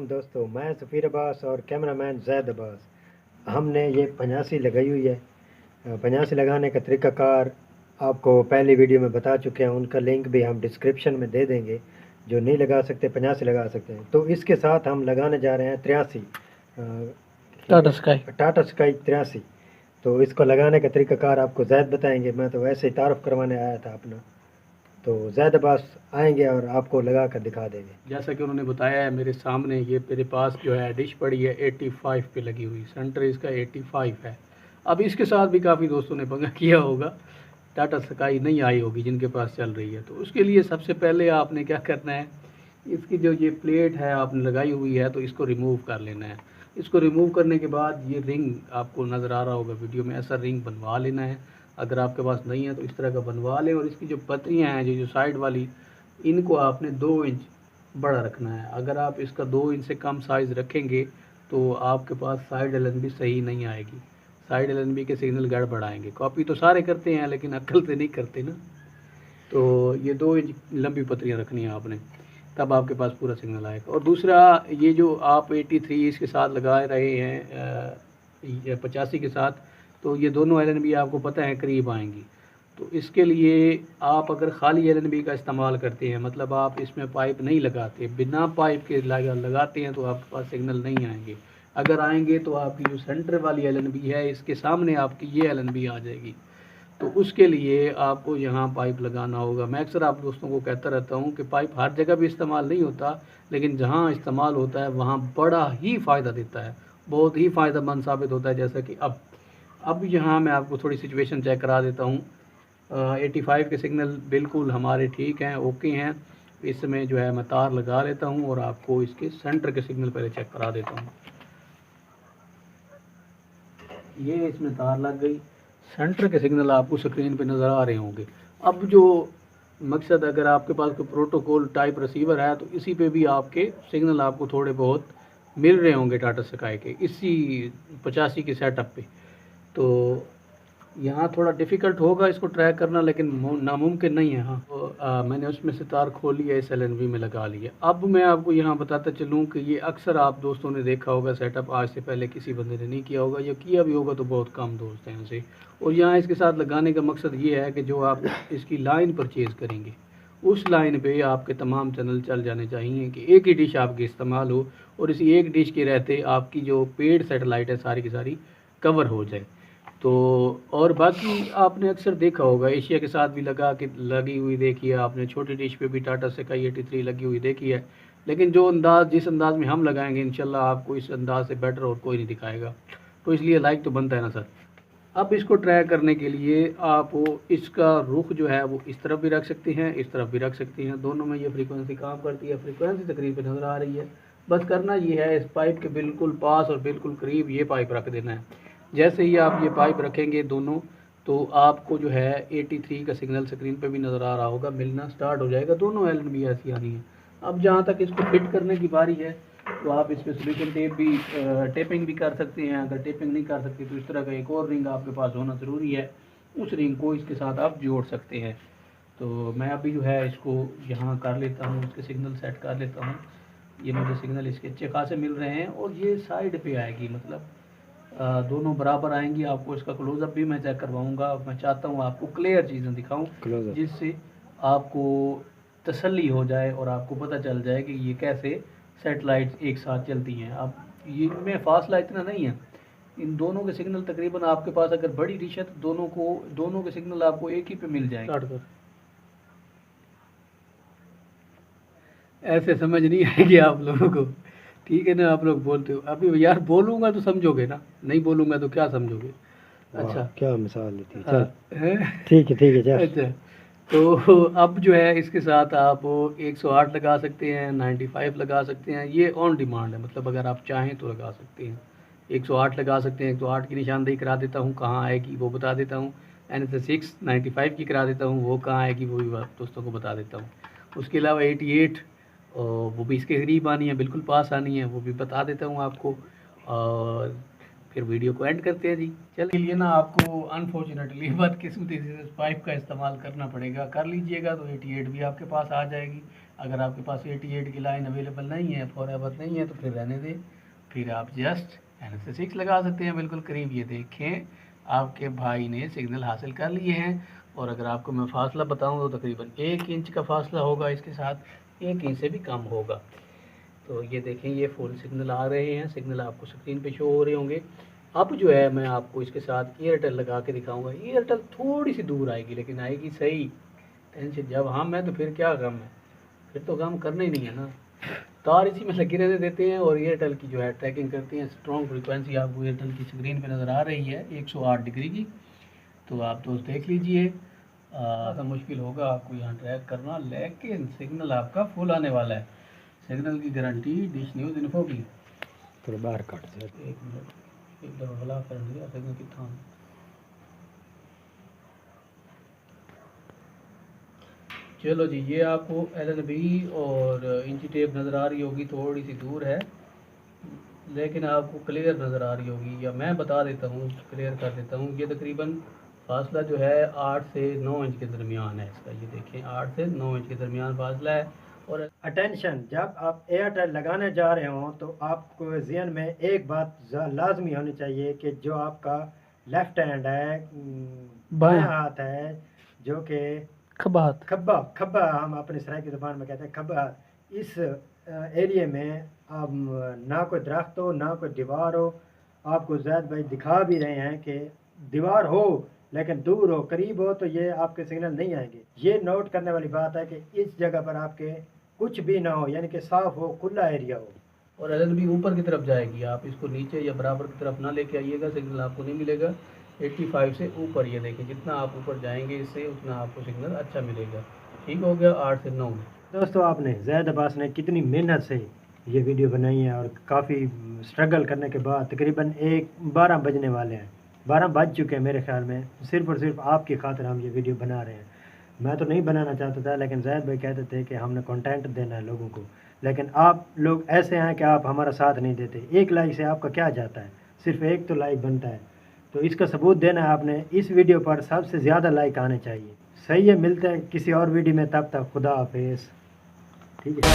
दोस्तों, मैं सफ़ीर अब्बास और कैमरामैन ज़ैद अब्बास। हमने ये 85 लगाई हुई है। 85 लगाने का तरीक़ाकार आपको पहली वीडियो में बता चुके हैं, उनका लिंक भी हम डिस्क्रिप्शन में दे देंगे। जो नहीं लगा सकते 85 लगा सकते हैं। तो इसके साथ हम लगाने जा रहे हैं 83 टाटा स्काई 83। तो इसको लगाने का तरीक़ाकार आपको ज़ैद बताएंगे, मैं तो वैसे ही तारुफ़ करवाने आया था अपना। तो ज़ैद अब्बास आएंगे और आपको लगा कर दिखा देंगे। जैसा कि उन्होंने बताया है, मेरे सामने ये मेरे पास जो है डिश पड़ी है 85 पे लगी हुई, सेंटर इसका 85 है। अब इसके साथ भी काफ़ी दोस्तों ने पंगा किया होगा, टाटा स्काई नहीं आई होगी जिनके पास चल रही है। तो उसके लिए सबसे पहले आपने क्या करना है, इसकी जो ये प्लेट है आपने लगाई हुई है तो इसको रिमूव कर लेना है। इसको रिमूव करने के बाद ये रिंग आपको नज़र आ रहा होगा वीडियो में, ऐसा रिंग बनवा लेना है। अगर आपके पास नहीं है तो इस तरह का बनवा लें। और इसकी जो पत्तियाँ हैं जो साइड वाली, इनको आपने 2 इंच बड़ा रखना है। अगर आप इसका 2 इंच से कम साइज़ रखेंगे तो आपके पास साइड एलएनबी सही नहीं आएगी, साइड एलएनबी के सिग्नल गड़बड़ आएंगे। कॉपी तो सारे करते हैं लेकिन अक्ल से नहीं करते ना। तो ये 2 इंच लंबी पत्तियाँ रखनी है आपने, तब आपके पास पूरा सिग्नल आएगा। और दूसरा, ये जो आप 83 इसके साथ लगा रहे हैं 85 के साथ, तो ये दोनों एलएनबी आपको पता है करीब आएंगी। तो इसके लिए आप अगर ख़ाली एलएनबी का इस्तेमाल करते हैं, मतलब आप इसमें पाइप नहीं लगाते, बिना पाइप के लगाते हैं, तो आपके पास सिग्नल नहीं आएंगे। अगर आएंगे तो आपकी जो सेंटर वाली एलएनबी है, इसके सामने आपकी ये एलएनबी आ जाएगी। तो उसके लिए आपको यहाँ पाइप लगाना होगा। मैं अक्सर आप दोस्तों को कहता रहता हूँ कि पाइप हर जगह भी इस्तेमाल नहीं होता, लेकिन जहाँ इस्तेमाल होता है वहाँ बड़ा ही फ़ायदा देता है, बहुत ही फ़ायदेमंद साबित होता है। जैसा कि अब यहाँ मैं आपको थोड़ी सिचुएशन चेक करा देता हूँ। 85 के सिग्नल बिल्कुल हमारे ठीक हैं, ओके हैं। इसमें जो है मैं तार लगा लेता हूँ और आपको इसके सेंटर के सिग्नल पहले चेक करा देता हूँ। ये इसमें तार लग गई, सेंटर के सिग्नल आपको स्क्रीन पे नज़र आ रहे होंगे। अब जो मकसद, अगर आपके पास कोई प्रोटोकॉल टाइप रिसीवर है तो इसी पे भी आपके सिग्नल आपको थोड़े बहुत मिल रहे होंगे टाटा स्काई के, इसी 85 के सेटअप पे। तो यहाँ थोड़ा डिफ़िकल्ट होगा इसको ट्रैक करना, लेकिन नामुमकिन नहीं है। हाँ, तो मैंने उसमें से तार खोल लिया, इस एलएनबी में लगा लिया। अब मैं आपको यहाँ बताता चलूँ कि ये अक्सर आप दोस्तों ने देखा होगा सेटअप, आज से पहले किसी बंदे ने नहीं किया होगा, या किया भी होगा तो बहुत कम दोस्त हैं उसे। और यहाँ इसके साथ लगाने का मकसद ये है कि जो आप इसकी लाइन परचेज़ करेंगे, उस लाइन पे आपके तमाम चैनल चल जाने चाहिए कि एक ही डिश आपकी इस्तेमाल हो, और इसी एक डिश के रहते आपकी जो पेड सेटेलाइट है सारी की सारी कवर हो जाए। तो और बाकी आपने अक्सर देखा होगा एशिया के साथ भी लगी हुई देखी है आपने, छोटी डिश पे भी टाटा स्काई 83 लगी हुई देखी है। लेकिन जिस अंदाज़ में हम लगाएंगे, इंशाल्लाह आपको इस अंदाज़ से बेटर और कोई नहीं दिखाएगा। तो इसलिए लाइक तो बनता है ना सर। अब इसको ट्रैक करने के लिए आप इसका रुख जो है वो इस तरफ भी रख सकते हैं, इस तरफ भी रख सकते हैं, दोनों में ये फ्रीक्वेंसी काम करती है। फ्रीक्वेंसी तकरीबन नज़र आ रही है। बस करना ये है, इस पाइप के बिल्कुल पास और बिल्कुल करीब ये पाइप रख देना है। जैसे ही आप ये पाइप रखेंगे दोनों, तो आपको जो है 83 का सिग्नल स्क्रीन पे भी नज़र आ रहा होगा, मिलना स्टार्ट हो जाएगा। दोनों एलएनबी ऐसी आनी है। अब जहाँ तक इसको फिट करने की बारी है, तो आप इस पर सोल्यूशन टेप भी टेपिंग भी कर सकते हैं। अगर टेपिंग नहीं कर सकते तो इस तरह का एक और रिंग आपके पास होना ज़रूरी है, उस रिंग को इसके साथ आप जोड़ सकते हैं। तो मैं अभी जो है इसको यहाँ कर लेता हूँ, इसके सिग्नल सेट कर लेता हूँ। ये मुझे सिग्नल इसके अच्छे खासे मिल रहे हैं, और ये साइड पे आएगी, मतलब दोनों बराबर आएंगी। आपको इसका क्लोज़अप भी मैं चेक करवाऊँगा। मैं चाहता हूँ आपको क्लियर चीज़ें दिखाऊँ, जिससे आपको तसल्ली हो जाए और आपको पता चल जाए कि ये कैसे सेटेलाइट्स एक साथ चलती हैं। अब ये इनमें फासला इतना नहीं है, इन दोनों के सिग्नल तकरीबन आपके पास अगर बड़ी डिश है तो दोनों के सिग्नल आपको एक ही पे मिल जाएंगे। ऐसे समझ नहीं आएगी आप लोगों को, ठीक है ना। आप लोग बोलते हो अभी यार, बोलूँगा तो समझोगे ना, नहीं बोलूँगा तो क्या समझोगे। अच्छा, क्या मिसाल देती है। हाँ, ठीक है चल। अच्छा, तो अब जो है इसके साथ आप 108 लगा सकते हैं, 95 लगा सकते हैं। ये ऑन डिमांड है, मतलब अगर आप चाहें तो लगा सकते हैं। 108 लगा सकते हैं, 108 की निशानदेही करा देता हूँ, कहाँ आएगी वो बता देता हूँ। NSA 95 की करा देता हूँ, वो कहाँ आएगी वो भी दोस्तों को बता देता हूँ। उसके अलावा 88 और वो भी इसके करीब आनी है, बिल्कुल पास आनी है, वो भी बता देता हूँ आपको। और फिर वीडियो को एंड करते हैं जी। चलिए ना, आपको अनफॉर्चुनेटली बदकिस्मती से इस पाइप का इस्तेमाल करना पड़ेगा। कर लीजिएगा तो 88 भी आपके पास आ जाएगी, अगर आपके पास 88 की लाइन अवेलेबल नहीं है, फॉरएवर नहीं है, तो फिर रहने दें। फिर आप जस्ट NSA6 लगा सकते हैं बिल्कुल करीब। ये देखें आपके भाई ने सिग्नल हासिल कर लिए हैं। और अगर आपको मैं फासला बताऊं तो तकरीबन 1 इंच का फासला होगा, इसके साथ 1 इंच से भी कम होगा। तो ये देखें ये फुल सिग्नल आ रहे हैं, सिग्नल आपको स्क्रीन पे शो हो रहे होंगे। अब जो है मैं आपको इसके साथ एयरटेल लगा के दिखाऊंगा। एयरटेल थोड़ी सी दूर आएगी लेकिन आएगी सही। टेंशन जब हम है तो फिर क्या गम है, फिर तो काम करना ही नहीं है ना। तार इसी में लगे रहने देते हैं और एयरटेल की जो है ट्रैकिंग करते हैं। स्ट्रॉन्ग फ्रिक्वेंसी आपको एयरटेल की स्क्रीन पे नज़र आ रही है 108 डिग्री की। तो आप दोस्त देख लीजिए, ऐसा मुश्किल होगा आपको यहाँ ट्रैक करना, लेकिन सिग्नल आपका फुल आने वाला है। सिग्नल की गारंटी डिश न्यूज़ इन्फो की। थोड़ा बाहर काट सर। 1 मिनट, एक दफ़ा हला कर दिया सिग्नल कितना। चलो जी, ये आपको LNB और इंची टेप नज़र आ रही होगी, थोड़ी सी दूर है लेकिन आपको क्लियर नज़र आ रही होगी। या मैं बता देता हूँ, क्लियर कर देता हूँ। ये तकरीबन फासला जो है 8 से 9 इंच के दरमियान है इसका। ये देखें 8 से 9 इंच के दरमियान फासला है। और अटेंशन, जब आप एयरटेल लगाने जा रहे हो तो आपको ज़हन में एक बात लाजमी होनी चाहिए कि जो आपका लेफ्ट हैंड है, बायां हाथ है, जो कि खब्बा हाथ, खब्बा हम अपनी सराय की ज़बान में कहते हैं खब्बा हाथ, इस एरिया में आप ना कोई दरख्त हो ना कोई दीवार हो। आपको ज़ैद भाई दिखा भी रहे हैं कि दीवार हो लेकिन दूर हो, करीब हो तो ये आपके सिग्नल नहीं आएंगे। ये नोट करने वाली बात है कि इस जगह पर आपके कुछ भी ना हो, यानी कि साफ हो, खुला एरिया हो। और LNB ऊपर की तरफ जाएगी, आप इसको नीचे या बराबर की तरफ ना लेके आइएगा, सिग्नल आपको नहीं मिलेगा। 85 से ऊपर, ये देखिए जितना आप ऊपर जाएंगे इससे उतना आपको सिग्नल अच्छा मिलेगा। ठीक हो गया 8 से 9 में। दोस्तों, आपने ज़ैद अब्बास ने कितनी मेहनत से ये वीडियो बनाई है और काफ़ी स्ट्रगल करने के बाद तकरीबन 12 बजने वाले हैं, 12 बज चुके हैं मेरे ख्याल में। सिर्फ़ और सिर्फ आपकी खातिर हम ये वीडियो बना रहे हैं। मैं तो नहीं बनाना चाहता था लेकिन ज़ैद भाई कहते थे कि हमने कंटेंट देना है लोगों को, लेकिन आप लोग ऐसे हैं कि आप हमारा साथ नहीं देते। एक लाइक से आपका क्या जाता है, सिर्फ एक तो लाइक बनता है, तो इसका सबूत देना है आपने। इस वीडियो पर सबसे ज़्यादा लाइक आने चाहिए। सही है, मिलते हैं किसी और वीडियो में, तब तक खुदा हाफिज़। ठीक है।